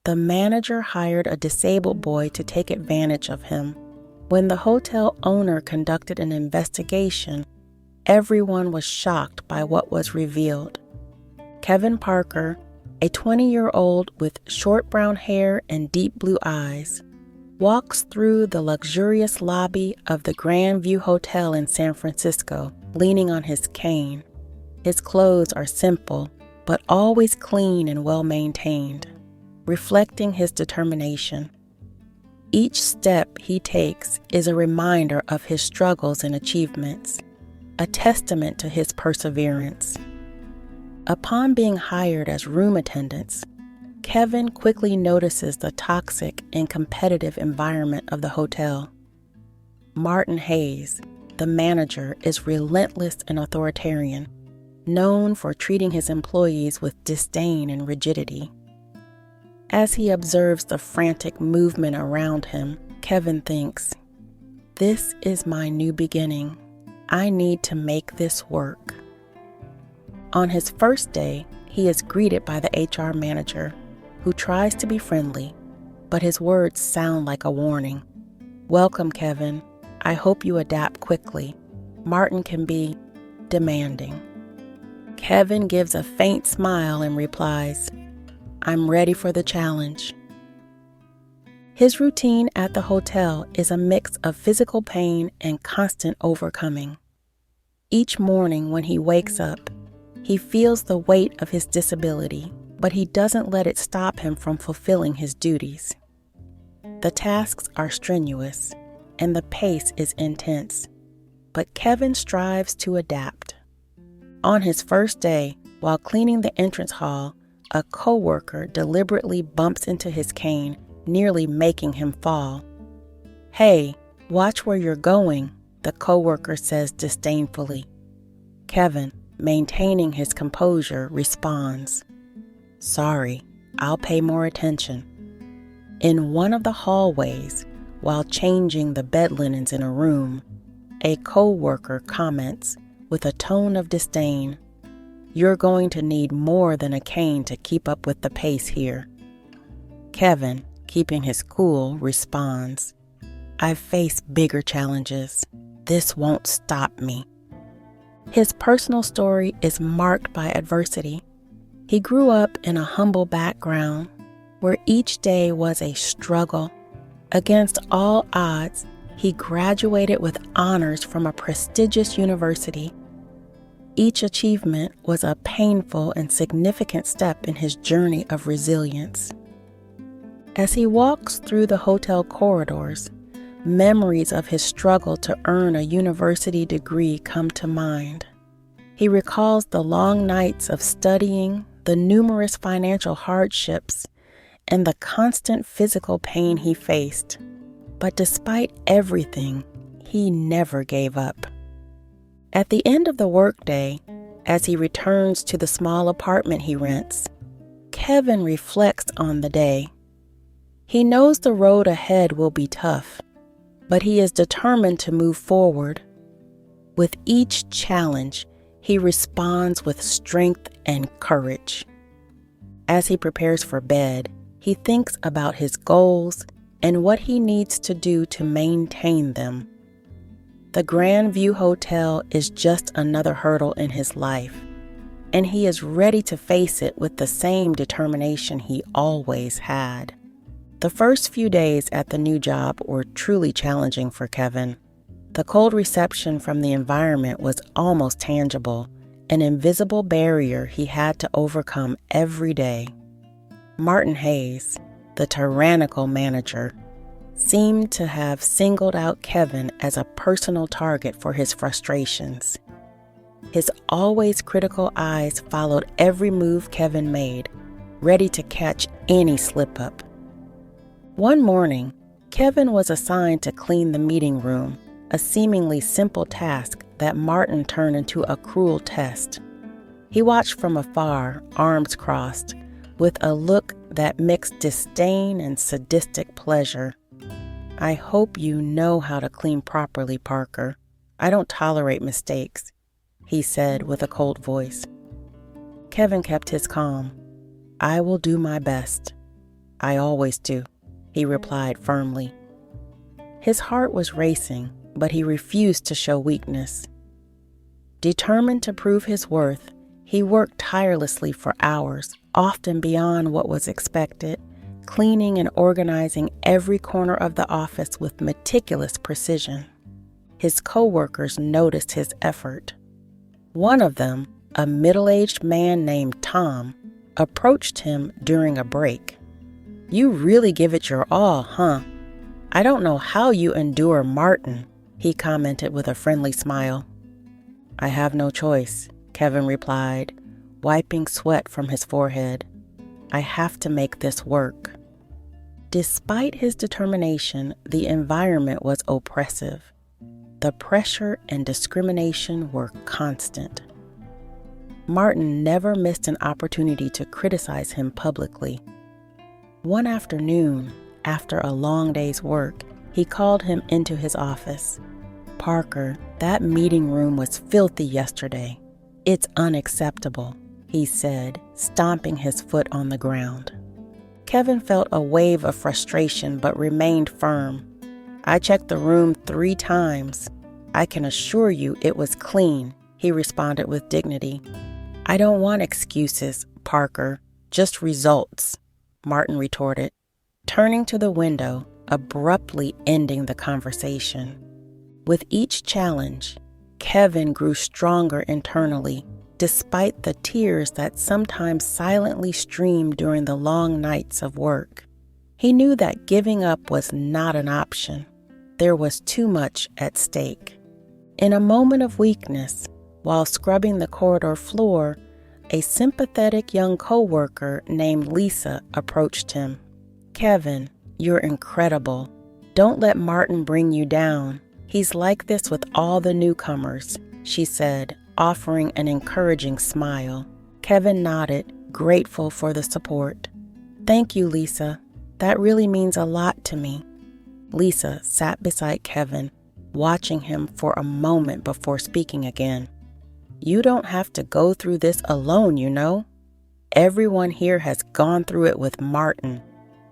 The manager hired a disabled boy to take advantage of him. When the hotel owner conducted an investigation, everyone was shocked by what was revealed. Kevin Parker, a 20-year-old with short brown hair and deep blue eyes, walks through the luxurious lobby of the Grand View Hotel in San Francisco, leaning on his cane. His clothes are simple, but always clean and well-maintained, reflecting his determination. Each step he takes is a reminder of his struggles and achievements, a testament to his perseverance. Upon being hired as room attendants, Kevin quickly notices the toxic and competitive environment of the hotel. Martin Hayes, the manager, is relentless and authoritarian, known for treating his employees with disdain and rigidity. As he observes the frantic movement around him, Kevin thinks, "This is my new beginning. I need to make this work." On his first day, he is greeted by the HR manager, who tries to be friendly, but his words sound like a warning. "Welcome, Kevin. I hope you adapt quickly." Martin can be demanding. Kevin gives a faint smile and replies, "I'm ready for the challenge." His routine at the hotel is a mix of physical pain and constant overcoming. Each morning when he wakes up, he feels the weight of his disability, but he doesn't let it stop him from fulfilling his duties. The tasks are strenuous, and the pace is intense, but Kevin strives to adapt. On his first day, while cleaning the entrance hall, a coworker deliberately bumps into his cane, nearly making him fall. "Hey, watch where you're going," the coworker says disdainfully. Kevin, maintaining his composure, responds, "Sorry, I'll pay more attention." In one of the hallways, while changing the bed linens in a room, a coworker comments with a tone of disdain, "You're going to need more than a cane to keep up with the pace here." Kevin, keeping his cool, responds, "I've faced bigger challenges. This won't stop me." His personal story is marked by adversity. He grew up in a humble background where each day was a struggle. Against all odds, he graduated with honors from a prestigious university. Each achievement was a painful and significant step in his journey of resilience. As he walks through the hotel corridors, memories of his struggle to earn a university degree come to mind. He recalls the long nights of studying, the numerous financial hardships, and the constant physical pain he faced. But despite everything, he never gave up. At the end of the workday, as he returns to the small apartment he rents, Kevin reflects on the day. He knows the road ahead will be tough, but he is determined to move forward. With each challenge, he responds with strength and courage. As he prepares for bed, he thinks about his goals and what he needs to do to maintain them. The Grand View Hotel is just another hurdle in his life, and he is ready to face it with the same determination he always had. The first few days at the new job were truly challenging for Kevin. The cold reception from the environment was almost tangible, an invisible barrier he had to overcome every day. Martin Hayes, the tyrannical manager, seemed to have singled out Kevin as a personal target for his frustrations. His always critical eyes followed every move Kevin made, ready to catch any slip-up. One morning, Kevin was assigned to clean the meeting room, a seemingly simple task that Martin turned into a cruel test. He watched from afar, arms crossed, with a look that mixed disdain and sadistic pleasure. "I hope you know how to clean properly, Parker. I don't tolerate mistakes," he said with a cold voice. Kevin kept his calm. "I will do my best." "I always do," he replied firmly. His heart was racing, but he refused to show weakness. Determined to prove his worth, he worked tirelessly for hours, often beyond what was expected, cleaning and organizing every corner of the office with meticulous precision. His coworkers noticed his effort. One of them, a middle-aged man named Tom, approached him during a break. "You really give it your all, huh? I don't know how you endure Martin," he commented with a friendly smile. "I have no choice," Kevin replied, wiping sweat from his forehead. "I have to make this work." Despite his determination, the environment was oppressive. The pressure and discrimination were constant. Martin never missed an opportunity to criticize him publicly. One afternoon, after a long day's work, he called him into his office. "Parker, that meeting room was filthy yesterday. It's unacceptable," he said, stomping his foot on the ground. Kevin felt a wave of frustration but remained firm. "I checked the room 3 times. I can assure you it was clean," he responded with dignity. "I don't want excuses, Parker, just results," Martin retorted, turning to the window, abruptly ending the conversation. With each challenge, Kevin grew stronger internally, despite the tears that sometimes silently streamed during the long nights of work. He knew that giving up was not an option. There was too much at stake. In a moment of weakness, while scrubbing the corridor floor, a sympathetic young coworker named Lisa approached him. "Kevin, you're incredible. Don't let Martin bring you down. He's like this with all the newcomers," she said, offering an encouraging smile. Kevin nodded, grateful for the support. "Thank you, Lisa. That really means a lot to me." Lisa sat beside Kevin, watching him for a moment before speaking again. "You don't have to go through this alone, you know. Everyone here has gone through it with Martin.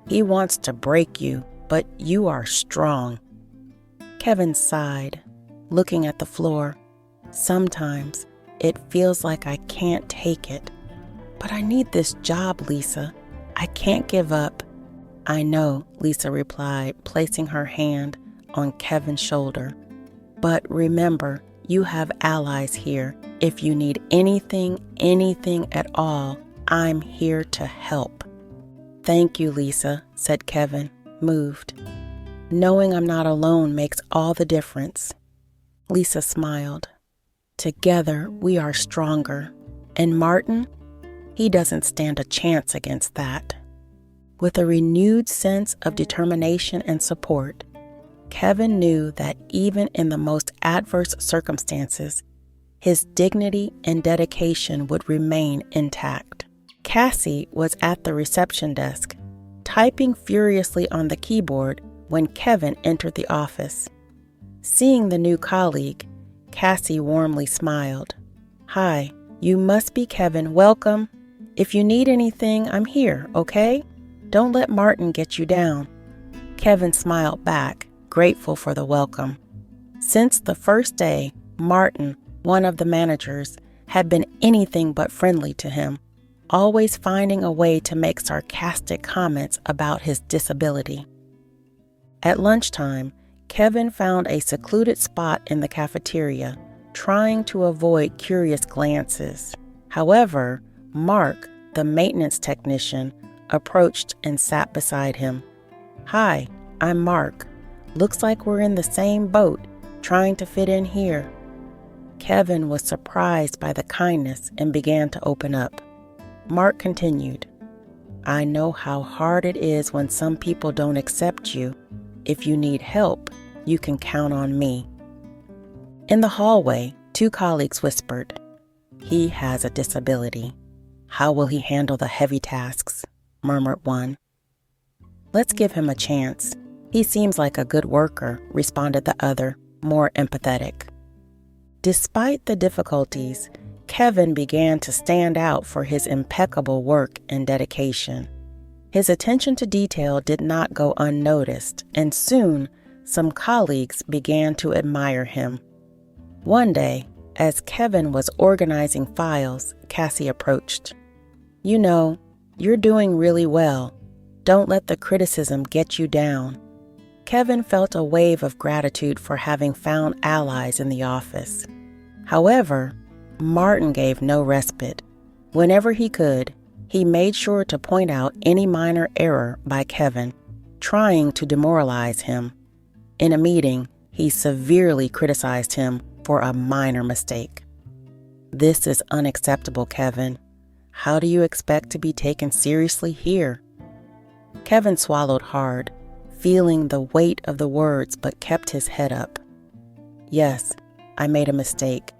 He wants to break you, but you are strong." Kevin sighed, looking at the floor. "Sometimes it feels like I can't take it. But I need this job, Lisa. I can't give up." "I know," Lisa replied, placing her hand on Kevin's shoulder. "But remember, you have allies here. If you need anything at all, I'm here to help." "Thank you, Lisa," said Kevin, moved. "Knowing I'm not alone makes all the difference." Lisa smiled. "Together, we are stronger. And Martin, he doesn't stand a chance against that." With a renewed sense of determination and support, Kevin knew that even in the most adverse circumstances, his dignity and dedication would remain intact. Cassie was at the reception desk, typing furiously on the keyboard when Kevin entered the office. Seeing the new colleague, Cassie warmly smiled. "Hi, you must be Kevin. Welcome. If you need anything, I'm here, okay? Don't let Martin get you down." Kevin smiled back, grateful for the welcome. Since the first day, Martin, one of the managers, had been anything but friendly to him, always finding a way to make sarcastic comments about his disability. At lunchtime, Kevin found a secluded spot in the cafeteria, trying to avoid curious glances. However, Mark, the maintenance technician, approached and sat beside him. "Hi, I'm Mark. Looks like we're in the same boat, trying to fit in here." Kevin was surprised by the kindness and began to open up. Mark continued, "I know how hard it is when some people don't accept you. If you need help, you can count on me." In the hallway, 2 colleagues whispered, "He has a disability. How will he handle the heavy tasks?" murmured one. "Let's give him a chance. He seems like a good worker," responded the other, more empathetic. Despite the difficulties, Kevin began to stand out for his impeccable work and dedication. His attention to detail did not go unnoticed, and soon some colleagues began to admire him. One day, as Kevin was organizing files, Cassie approached. "You know, you're doing really well. Don't let the criticism get you down." Kevin felt a wave of gratitude for having found allies in the office. However, Martin gave no respite. Whenever he could, he made sure to point out any minor error by Kevin, trying to demoralize him. In a meeting, he severely criticized him for a minor mistake. "This is unacceptable, Kevin. How do you expect to be taken seriously here?" Kevin swallowed hard, feeling the weight of the words, but kept his head up. "Yes, I made a mistake,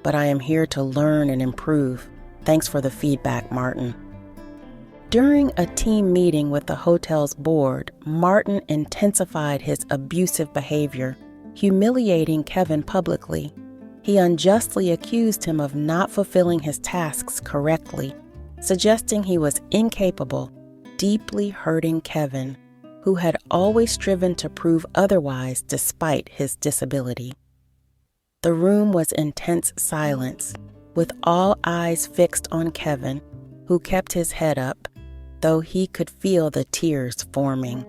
but I am here to learn and improve. Thanks for the feedback, Martin." During a team meeting with the hotel's board, Martin intensified his abusive behavior, humiliating Kevin publicly. He unjustly accused him of not fulfilling his tasks correctly, suggesting he was incapable, deeply hurting Kevin, who had always striven to prove otherwise despite his disability. The room was in tense silence, with all eyes fixed on Kevin, who kept his head up, though he could feel the tears forming.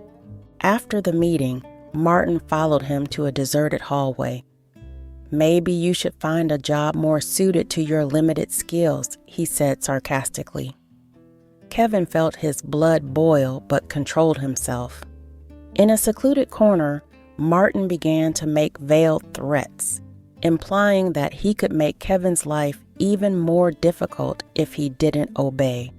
After the meeting, Martin followed him to a deserted hallway. "Maybe you should find a job more suited to your limited skills," he said sarcastically. Kevin felt his blood boil but controlled himself. In a secluded corner, Martin began to make veiled threats, implying that he could make Kevin's life even more difficult if he didn't obey.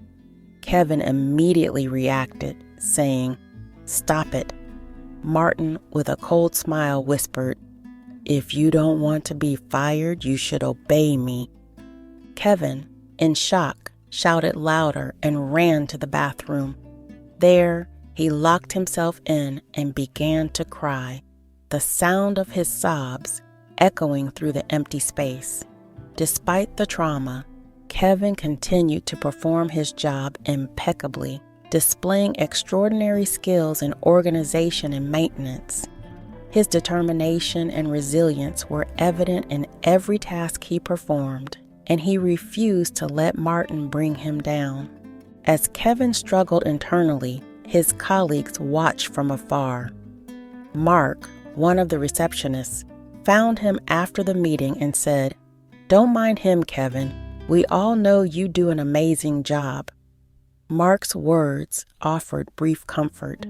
Kevin immediately reacted, saying, "Stop it." Martin, with a cold smile, whispered, "If you don't want to be fired, you should obey me." Kevin, in shock, shouted louder and ran to the bathroom. There, he locked himself in and began to cry, the sound of his sobs echoing through the empty space. Despite the trauma, Kevin continued to perform his job impeccably, displaying extraordinary skills in organization and maintenance. His determination and resilience were evident in every task he performed, and he refused to let Martin bring him down. As Kevin struggled internally, his colleagues watched from afar. Mark, one of the receptionists, found him after the meeting and said, "Don't mind him, Kevin. We all know you do an amazing job." Mark's words offered brief comfort,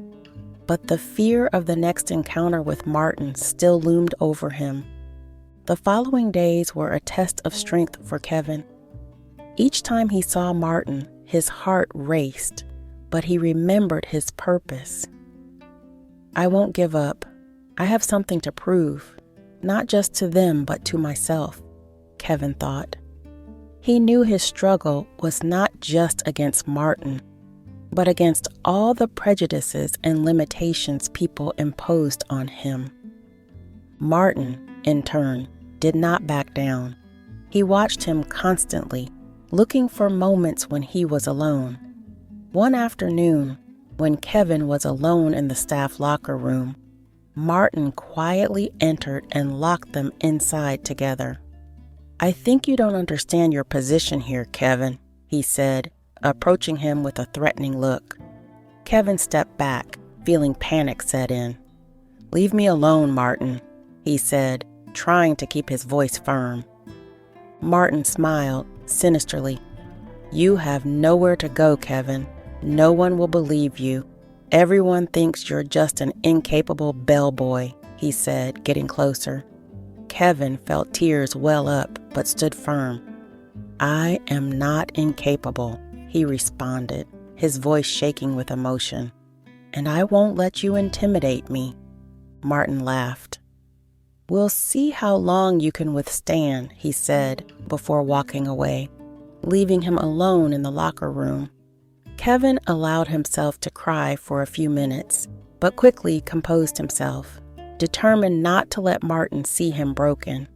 but the fear of the next encounter with Martin still loomed over him. The following days were a test of strength for Kevin. Each time he saw Martin, his heart raced, but he remembered his purpose. "I won't give up. I have something to prove, not just to them, but to myself," Kevin thought. He knew his struggle was not just against Martin, but against all the prejudices and limitations people imposed on him. Martin, in turn, did not back down. He watched him constantly, looking for moments when he was alone. One afternoon, when Kevin was alone in the staff locker room, Martin quietly entered and locked them inside together. "I think you don't understand your position here, Kevin," he said, approaching him with a threatening look. Kevin stepped back, feeling panic set in. "Leave me alone, Martin," he said, trying to keep his voice firm. Martin smiled sinisterly. "You have nowhere to go, Kevin. No one will believe you. Everyone thinks you're just an incapable bellboy," he said, getting closer. Kevin felt tears well up, but stood firm. "I am not incapable," he responded, his voice shaking with emotion. "And I won't let you intimidate me." Martin laughed. "We'll see how long you can withstand," he said, before walking away, leaving him alone in the locker room. Kevin allowed himself to cry for a few minutes, but quickly composed himself, determined not to let Martin see him broken.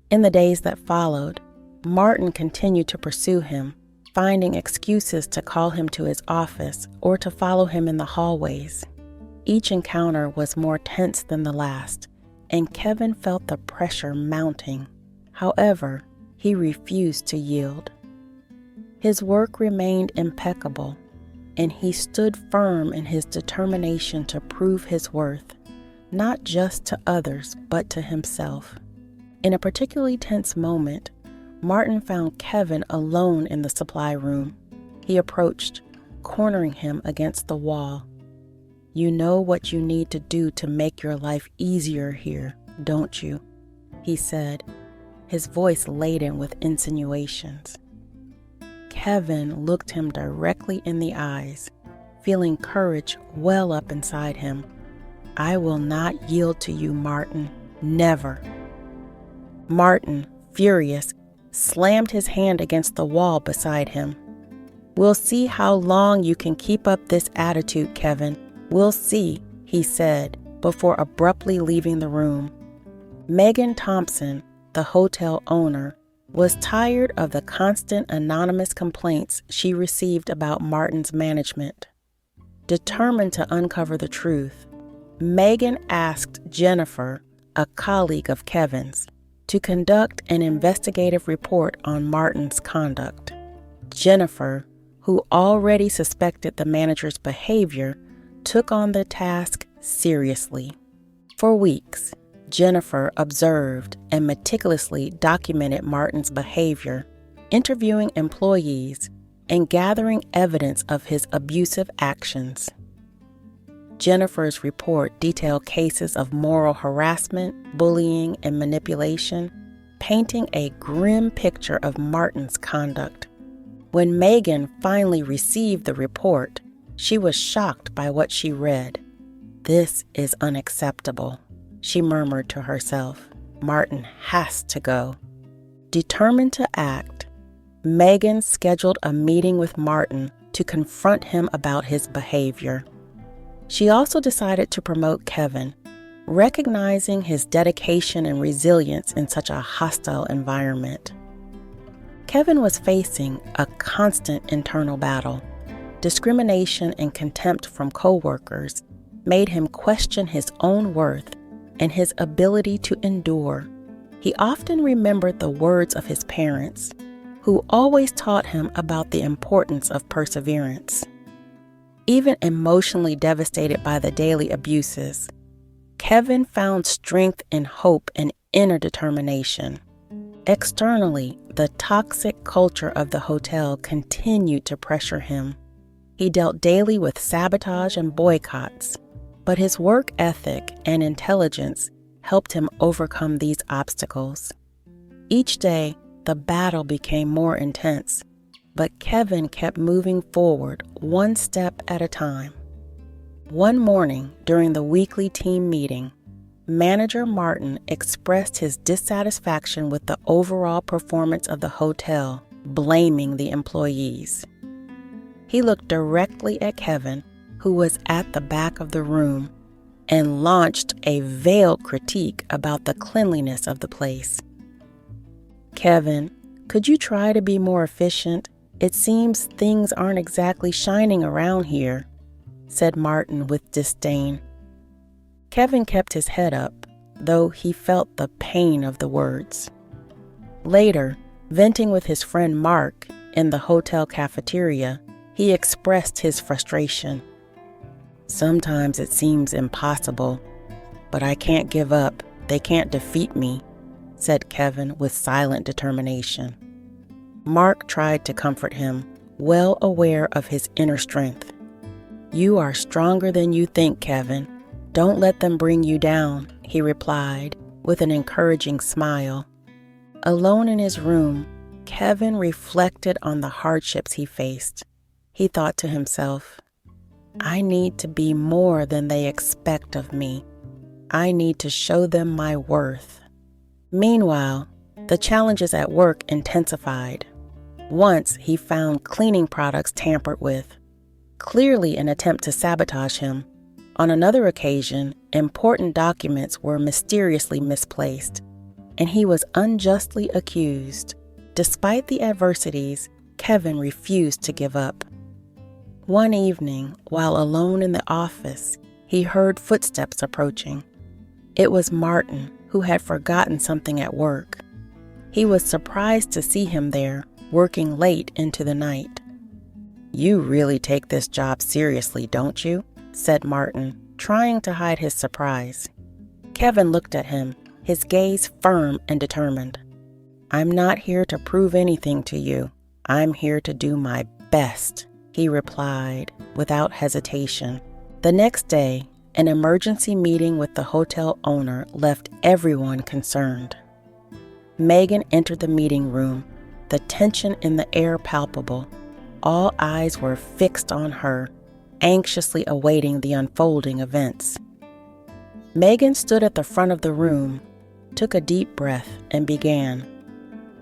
In the days that followed, Martin continued to pursue him. finding excuses to call him to his office or to follow him in the hallways. Each encounter was more tense than the last, and Kevin felt the pressure mounting. However, he refused to yield. His work remained impeccable, and he stood firm in his determination to prove his worth, not just to others, but to himself. In a particularly tense moment, Martin found Kevin alone in the supply room. He approached, cornering him against the wall. "You know what you need to do to make your life easier here, don't you?" he said, his voice laden with insinuations. Kevin looked him directly in the eyes, feeling courage well up inside him. "I will not yield to you, Martin. Never." Martin, furious, slammed his hand against the wall beside him. "We'll see how long you can keep up this attitude, Kevin. We'll see," he said, before abruptly leaving the room. Megan Thompson, the hotel owner, was tired of the constant anonymous complaints she received about Martin's management. Determined to uncover the truth, Megan asked Jennifer, a colleague of Kevin's, to conduct an investigative report on Martin's conduct. Jennifer, who already suspected the manager's behavior, took on the task seriously. For weeks, Jennifer observed and meticulously documented Martin's behavior, interviewing employees and gathering evidence of his abusive actions. Jennifer's report detailed cases of moral harassment, bullying, and manipulation, painting a grim picture of Martin's conduct. When Megan finally received the report, she was shocked by what she read. "This is unacceptable," she murmured to herself. "Martin has to go." Determined to act, Megan scheduled a meeting with Martin to confront him about his behavior. She also decided to promote Kevin, recognizing his dedication and resilience in such a hostile environment. Kevin was facing a constant internal battle. Discrimination and contempt from coworkers made him question his own worth and his ability to endure. He often remembered the words of his parents, who always taught him about the importance of perseverance. Even emotionally devastated by the daily abuses, Kevin found strength and hope and inner determination. Externally, the toxic culture of the hotel continued to pressure him. He dealt daily with sabotage and boycotts, but his work ethic and intelligence helped him overcome these obstacles. Each day, the battle became more intense, but Kevin kept moving forward one step at a time. One morning during the weekly team meeting, Manager Martin expressed his dissatisfaction with the overall performance of the hotel, blaming the employees. He looked directly at Kevin, who was at the back of the room, and launched a veiled critique about the cleanliness of the place. "Kevin, could you try to be more efficient? It seems things aren't exactly shining around here," said Martin with disdain. Kevin kept his head up, though he felt the pain of the words. Later, venting with his friend Mark in the hotel cafeteria, he expressed his frustration. "Sometimes it seems impossible, but I can't give up. They can't defeat me," said Kevin with silent determination. Mark tried to comfort him, well aware of his inner strength. "You are stronger than you think, Kevin. Don't let them bring you down," he replied with an encouraging smile. Alone in his room, Kevin reflected on the hardships he faced. He thought to himself, "I need to be more than they expect of me. I need to show them my worth." Meanwhile, the challenges at work intensified. Once he found cleaning products tampered with, clearly an attempt to sabotage him. On another occasion, important documents were mysteriously misplaced, and he was unjustly accused. Despite the adversities, Kevin refused to give up. One evening, while alone in the office, he heard footsteps approaching. It was Martin, who had forgotten something at work. He was surprised to see him there, working late into the night. "You really take this job seriously, don't you?" said Martin, trying to hide his surprise. Kevin looked at him, his gaze firm and determined. "I'm not here to prove anything to you. I'm here to do my best," he replied without hesitation. The next day, an emergency meeting with the hotel owner left everyone concerned. Megan entered the meeting room, the tension in the air palpable. All eyes were fixed on her, anxiously awaiting the unfolding events. Megan stood at the front of the room, took a deep breath, and began,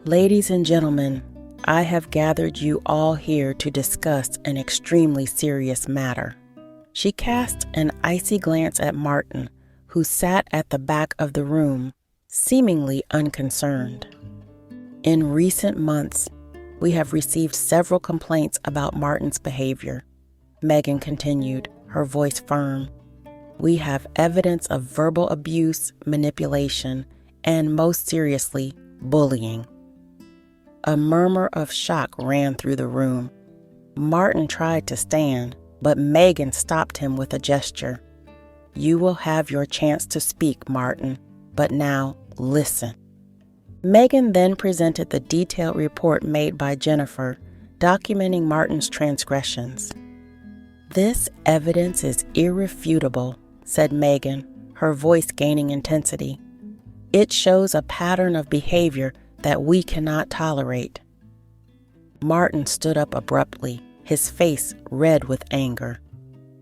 "Ladies and gentlemen, I have gathered you all here to discuss an extremely serious matter." She cast an icy glance at Martin, who sat at the back of the room, seemingly unconcerned. "In recent months, we have received several complaints about Martin's behavior," Megan continued, her voice firm. "We have evidence of verbal abuse, manipulation, and most seriously, bullying." A murmur of shock ran through the room. Martin tried to stand, but Megan stopped him with a gesture. "You will have your chance to speak, Martin, but now listen." Megan then presented the detailed report made by Jennifer, documenting Martin's transgressions. "This evidence is irrefutable," said Megan, her voice gaining intensity. "It shows a pattern of behavior that we cannot tolerate." Martin stood up abruptly, his face red with anger.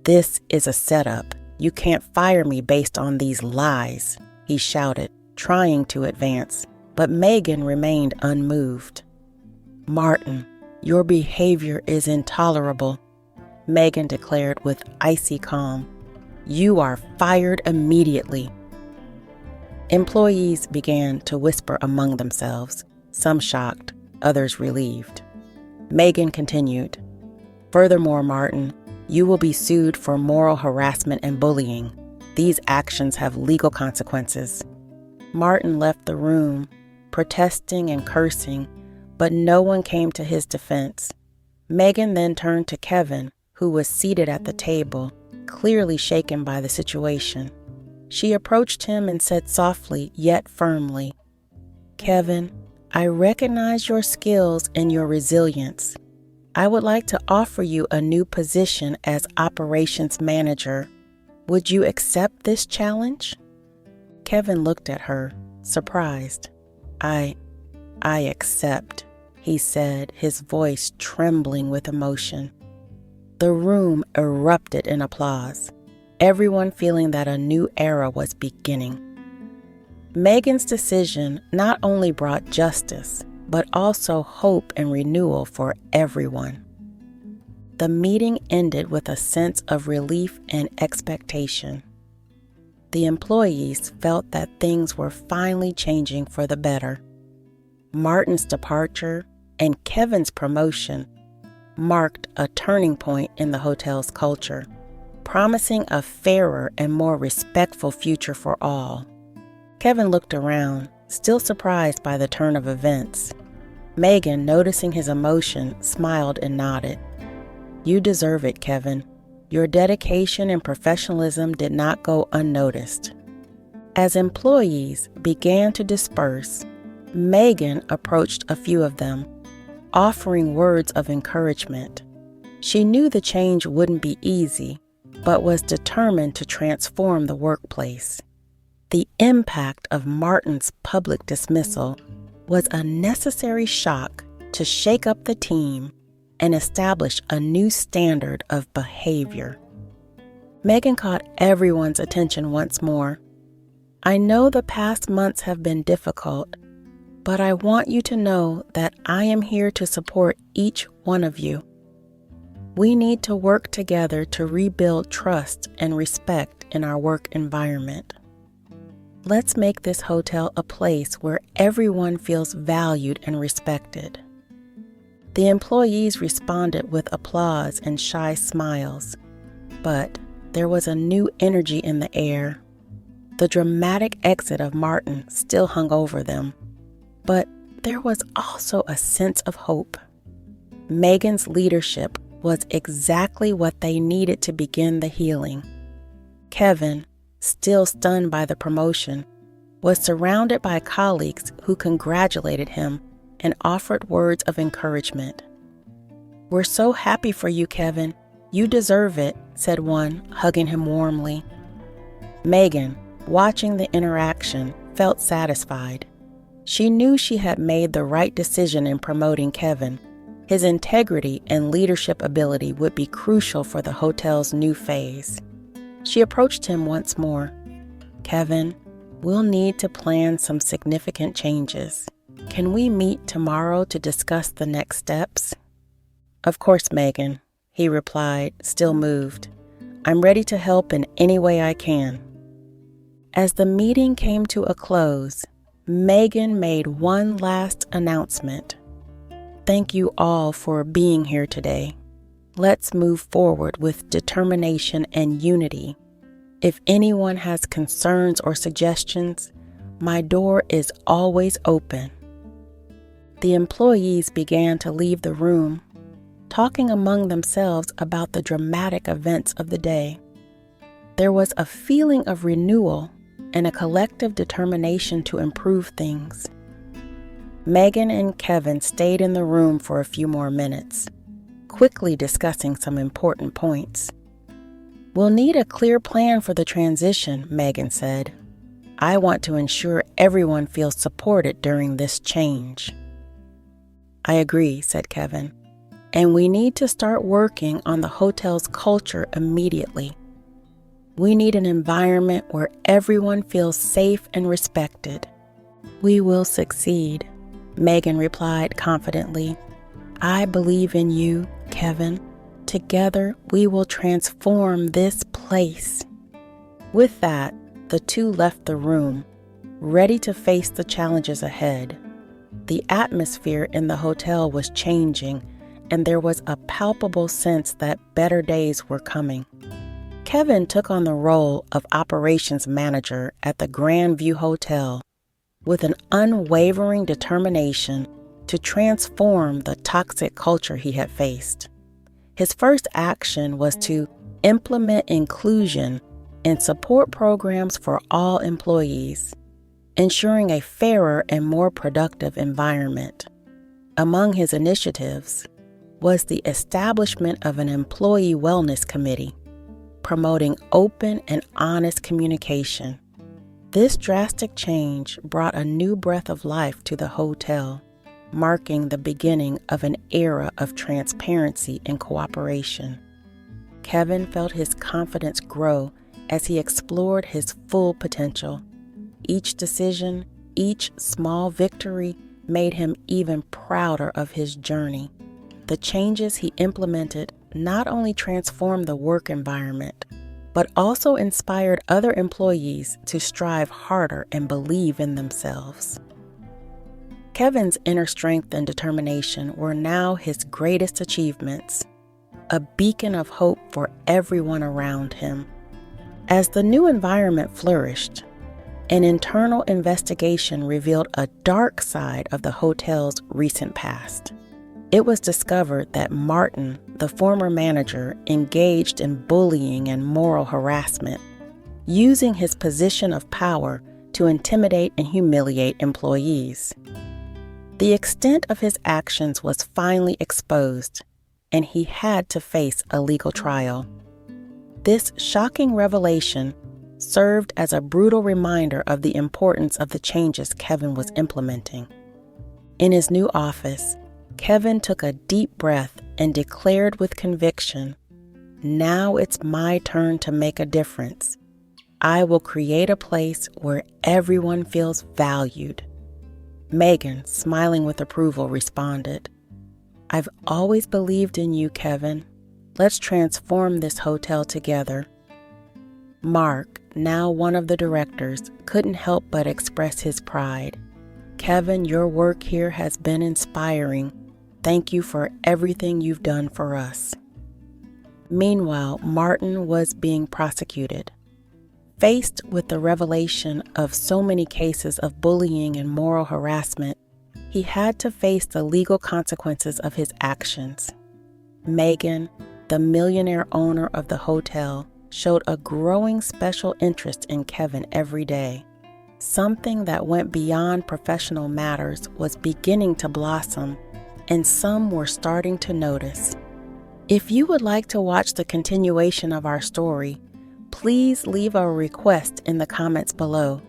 "This is a setup. You can't fire me based on these lies," he shouted, trying to advance, but Megan remained unmoved. "Martin, your behavior is intolerable," Megan declared with icy calm. "You are fired immediately." Employees began to whisper among themselves, some shocked, others relieved. Megan continued, "Furthermore, Martin, you will be sued for moral harassment and bullying. These actions have legal consequences." Martin left the room, protesting and cursing, but no one came to his defense. Megan then turned to Kevin, who was seated at the table, clearly shaken by the situation. She approached him and said softly yet firmly, "Kevin, I recognize your skills and your resilience. I would like to offer you a new position as operations manager. Would you accept this challenge?" Kevin looked at her, surprised. I accept," he said, his voice trembling with emotion. The room erupted in applause, everyone feeling that a new era was beginning. Megan's decision not only brought justice, but also hope and renewal for everyone. The meeting ended with a sense of relief and expectation. The employees felt that things were finally changing for the better. Martin's departure and Kevin's promotion marked a turning point in the hotel's culture, promising a fairer and more respectful future for all. Kevin looked around, still surprised by the turn of events. Megan, noticing his emotion, smiled and nodded. "You deserve it, Kevin. Your dedication and professionalism did not go unnoticed." As employees began to disperse, Megan approached a few of them, offering words of encouragement. She knew the change wouldn't be easy, but was determined to transform the workplace. The impact of Martin's public dismissal was a necessary shock to shake up the team and establish a new standard of behavior. Megan caught everyone's attention once more. "I know the past months have been difficult, but I want you to know that I am here to support each one of you. We need to work together to rebuild trust and respect in our work environment. Let's make this hotel a place where everyone feels valued and respected." The employees responded with applause and shy smiles, but there was a new energy in the air. The dramatic exit of Martin still hung over them, but there was also a sense of hope. Megan's leadership was exactly what they needed to begin the healing. Kevin, still stunned by the promotion, was surrounded by colleagues who congratulated him and offered words of encouragement. "We're so happy for you, Kevin. You deserve it," said one, hugging him warmly. Megan, watching the interaction, felt satisfied. She knew she had made the right decision in promoting Kevin. His integrity and leadership ability would be crucial for the hotel's new phase. She approached him once more. "Kevin, we'll need to plan some significant changes. Can we meet tomorrow to discuss the next steps?" "Of course, Megan," he replied, still moved. "I'm ready to help in any way I can." As the meeting came to a close, Megan made one last announcement. "Thank you all for being here today. Let's move forward with determination and unity. If anyone has concerns or suggestions, my door is always open." The employees began to leave the room, talking among themselves about the dramatic events of the day. There was a feeling of renewal and a collective determination to improve things. Megan and Kevin stayed in the room for a few more minutes, quickly discussing some important points. "We'll need a clear plan for the transition," Megan said. "I want to ensure everyone feels supported during this change." "I agree," said Kevin. "And we need to start working on the hotel's culture immediately. We need an environment where everyone feels safe and respected." "We will succeed," Megan replied confidently. "I believe in you, Kevin. Together, we will transform this place." With that, the two left the room, ready to face the challenges ahead. The atmosphere in the hotel was changing, and there was a palpable sense that better days were coming. Kevin took on the role of operations manager at the Grand View Hotel with an unwavering determination to transform the toxic culture he had faced. His first action was to implement inclusion and support programs for all employees, ensuring a fairer and more productive environment. Among his initiatives was the establishment of an employee wellness committee, promoting open and honest communication. This drastic change brought a new breath of life to the hotel, marking the beginning of an era of transparency and cooperation. Kevin felt his confidence grow as he explored his full potential. Each decision, each small victory made him even prouder of his journey. The changes he implemented not only transformed the work environment, but also inspired other employees to strive harder and believe in themselves. Kevin's inner strength and determination were now his greatest achievements, a beacon of hope for everyone around him. As the new environment flourished, an internal investigation revealed a dark side of the hotel's recent past. It was discovered that Martin, the former manager, engaged in bullying and moral harassment, using his position of power to intimidate and humiliate employees. The extent of his actions was finally exposed, and he had to face a legal trial. This shocking revelation served as a brutal reminder of the importance of the changes Kevin was implementing. In his new office, Kevin took a deep breath and declared with conviction, "Now it's my turn to make a difference. I will create a place where everyone feels valued." Megan, smiling with approval, responded, "I've always believed in you, Kevin. Let's transform this hotel together." Mark, now one of the directors, couldn't help but express his pride. "Kevin, your work here has been inspiring. Thank you for everything you've done for us." Meanwhile, Martin was being prosecuted. Faced with the revelation of so many cases of bullying and moral harassment, he had to face the legal consequences of his actions. Megan, the millionaire owner of the hotel, showed a growing special interest in Kevin every day. Something that went beyond professional matters was beginning to blossom, and some were starting to notice. If you would like to watch the continuation of our story, please leave a request in the comments below.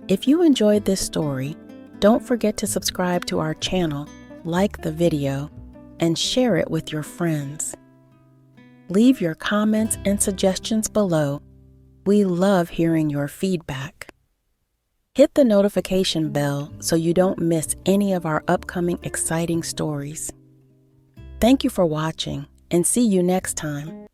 If you enjoyed this story, don't forget to subscribe to our channel, like the video, and share it with your friends. Leave your comments and suggestions below. We love hearing your feedback. Hit the notification bell so you don't miss any of our upcoming exciting stories. Thank you for watching, and see you next time.